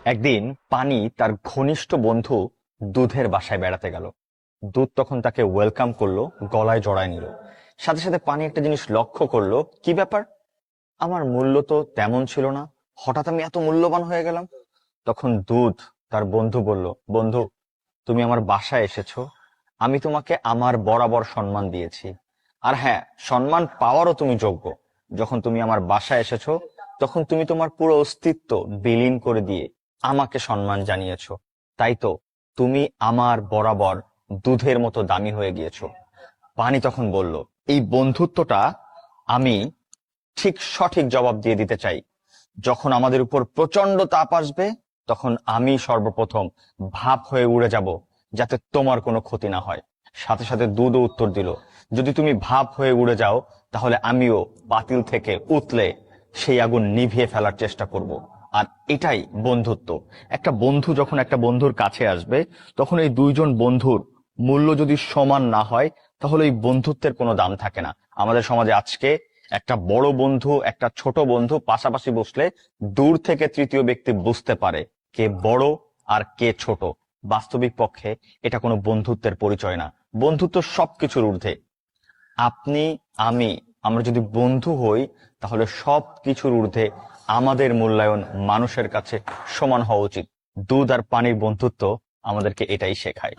একদিন পানি তার ঘনিষ্ঠ বন্ধু দুধের বাসায় বেড়াতে গেল। দুধ তখন তাকে ওয়েলকাম করলো, গলায় জড়ায় নিল। সাথে সাথে পানি একটা জিনিস লক্ষ্য করলো, কি ব্যাপার, আমার মূল্য তো তেমন ছিল না, হঠাৎ আমি এত মূল্যবান হয়ে গেলাম। তখন দুধ তার বন্ধু বলল, বন্ধু, তুমি আমার বাসায় এসেছো, আমি তোমাকে আমার বরাবর সম্মান দিয়েছি। আর হ্যাঁ, সম্মান পাওয়ারও তুমি যোগ্য। যখন তুমি আমার বাসায় এসেছো, তখন তুমি তোমার পুরো অস্তিত্ব বিলীন করে দিয়ে আমাকে সম্মান জানিয়েছো। তাই তো তুমি আমার বরাবর দুধের মতো দামি হয়ে গিয়েছো। পানি তখন বলল, এই বন্ধুত্বটা আমি ঠিক সঠিক জবাব দিয়ে দিতে চাই। যখন আমাদের উপর প্রচন্ড তাপ আসবে, তখন আমি সর্বপ্রথম ভাপ হয়ে উড়ে যাব, যাতে তোমার কোনো ক্ষতি না হয়। সাথে সাথে দুধও উত্তর দিল, যদি তুমি ভাপ হয়ে উড়ে যাও, তাহলে আমিও পাতিল থেকে উতলে সেই আগুন নিভিয়ে ফেলার চেষ্টা করব। আর এটাই বন্ধুত্ব। একটা বন্ধু যখন একটা বন্ধুর কাছে আসবে, তখন এই দুইজন বন্ধুর মূল্য যদি সমান না হয়, তাহলে এই বন্ধুত্বের কোনো দাম থাকে না। আমাদের সমাজে আজকে একটা বড় বন্ধু, একটা ছোট বন্ধু পাশাপাশি বসলে দূর থেকে তৃতীয় ব্যক্তি বুঝতে পারে কে বড় আর কে ছোট। বাস্তবিক পক্ষে এটা কোনো বন্ধুত্বের পরিচয় না। বন্ধুত্ব সবকিছুর ঊর্ধ্বে। আপনি, আমি, আমরা যদি বন্ধু হই, তাহলে সব কিছুর ঊর্ধ্বে আমাদের মূল্যায়ন মানুষের কাছে সমান হওয়া উচিত। দুধ আর পানির বন্ধুত্ব আমাদেরকে এটাই শেখায়।